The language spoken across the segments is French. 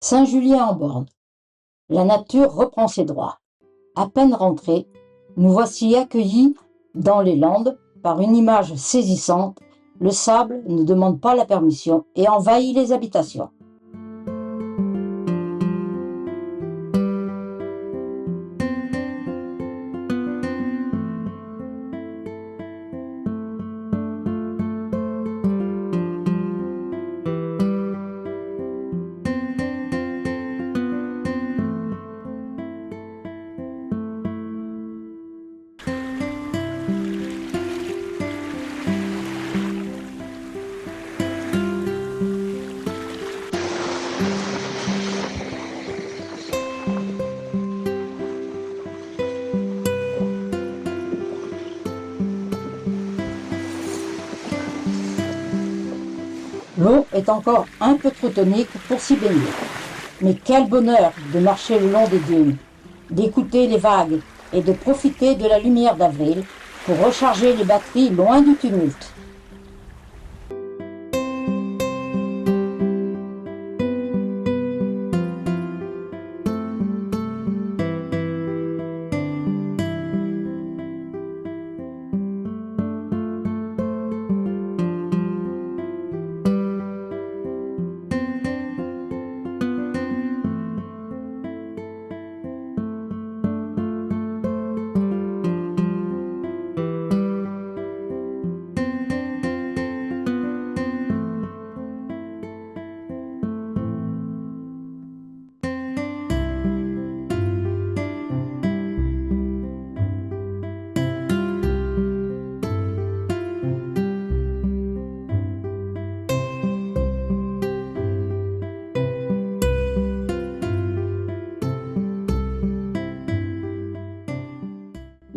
Saint-Julien-en-Born. La nature reprend ses droits. À peine rentrés, nous voici accueillis dans les Landes par une image saisissante. Le sable ne demande pas la permission et envahit les habitations. L'eau est encore un peu trop tonique pour s'y baigner. Mais quel bonheur de marcher le long des dunes, d'écouter les vagues et de profiter de la lumière d'avril pour recharger les batteries loin du tumulte.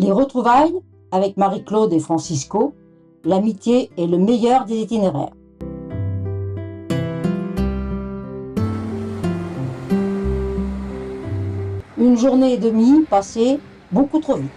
Les retrouvailles avec Marie-Claude et Francisco, l'amitié est le meilleur des itinéraires. Une journée et demie passée beaucoup trop vite.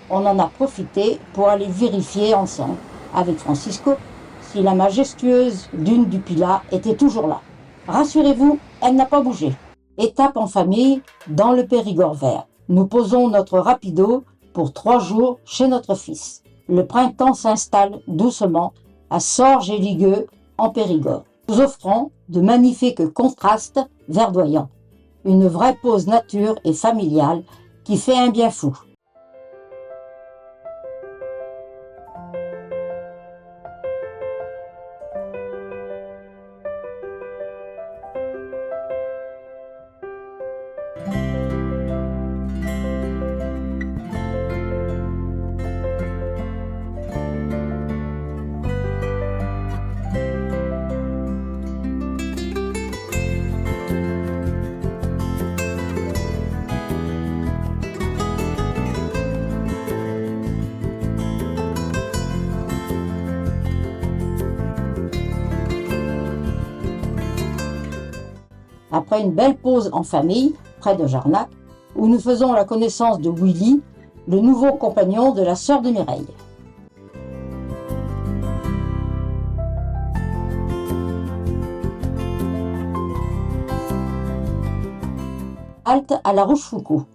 On en a profité pour aller vérifier ensemble, avec Francisco, si la majestueuse dune du Pilat était toujours là. Rassurez-vous, elle n'a pas bougé. Étape en famille dans le Périgord vert. Nous posons notre rapido pour 3 jours chez notre fils. Le printemps s'installe doucement à Sorges et Ligueux en Périgord, nous offrant de magnifiques contrastes verdoyants. Une vraie pause nature et familiale qui fait un bien fou. Après une belle pause en famille, près de Jarnac, où nous faisons la connaissance de Willy, le nouveau compagnon de la sœur de Mireille. Halte à la Rochefoucauld,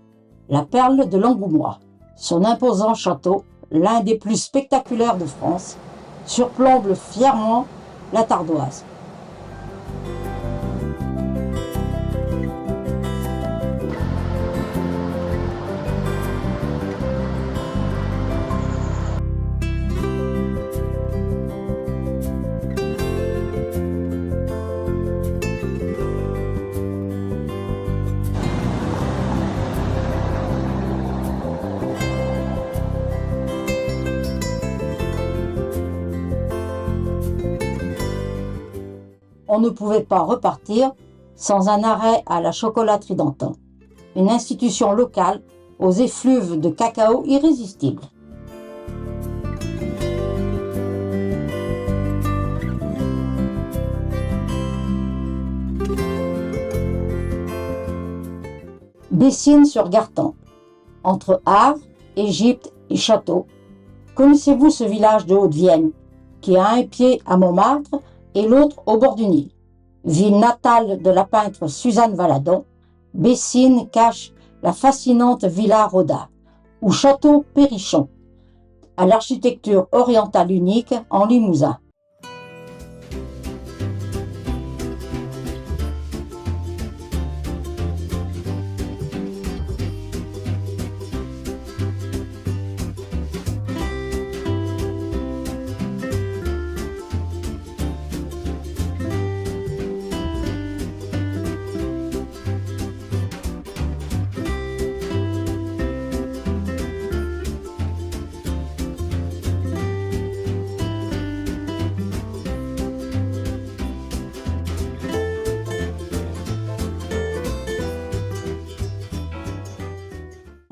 la perle de l'Angoumois. Son imposant château, l'un des plus spectaculaires de France, surplombe fièrement la Tardoise. On ne pouvait pas repartir sans un arrêt à la chocolaterie d'Antin, une institution locale aux effluves de cacao irrésistibles. Bessines-sur-Gartempe, entre Arles, Égypte et Château. Connaissez-vous ce village de Haute-Vienne qui a un pied à Montmartre et l'autre au bord du Nil? ville natale de la peintre Suzanne Valadon, Bessines cache la fascinante Villa Roda, ou Château Perrichon, à l'architecture orientale unique en Limousin.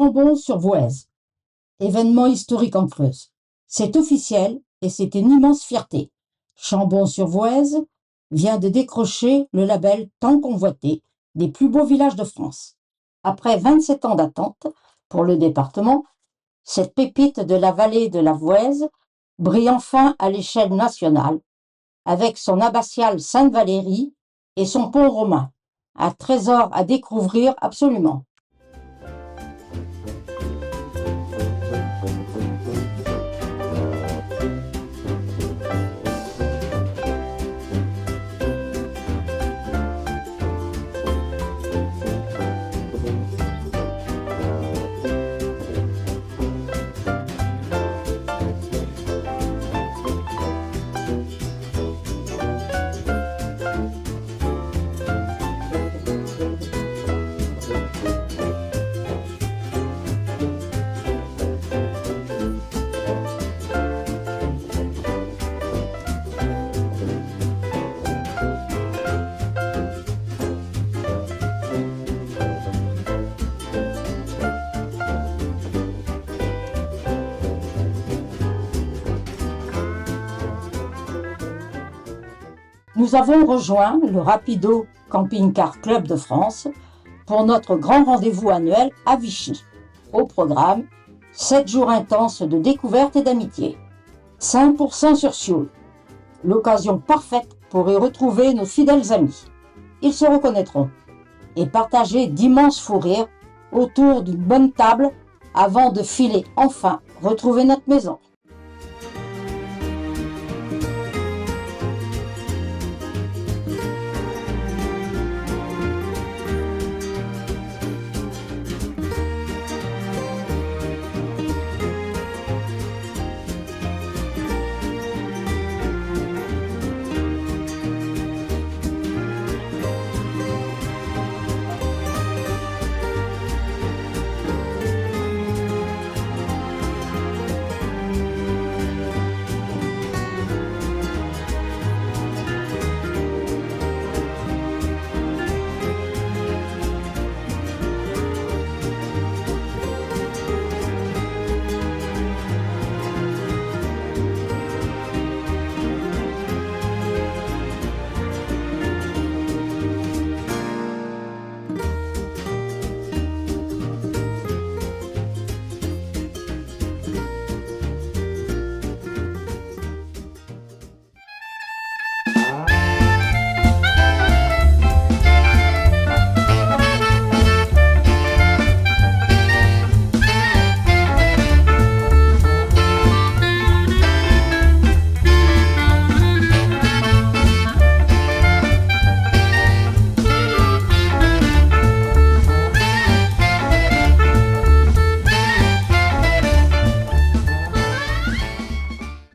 Chambon-sur-Voueize, événement historique en Creuse. C'est officiel et c'est une immense fierté. Chambon-sur-Voueize vient de décrocher le label tant convoité des plus beaux villages de France. Après 27 ans d'attente pour le département, cette pépite de la vallée de la Voueize brille enfin à l'échelle nationale avec son abbatiale Sainte-Valérie et son pont romain. Un trésor à découvrir absolument. Nous avons rejoint le Rapido Camping Car Club de France pour notre grand rendez-vous annuel à Vichy. Au programme, 7 jours intenses de découverte et d'amitié. 5% sur Sioule. L'occasion parfaite pour y retrouver nos fidèles amis. Ils se reconnaîtront et partager d'immenses fous rires autour d'une bonne table avant de filer enfin retrouver notre maison.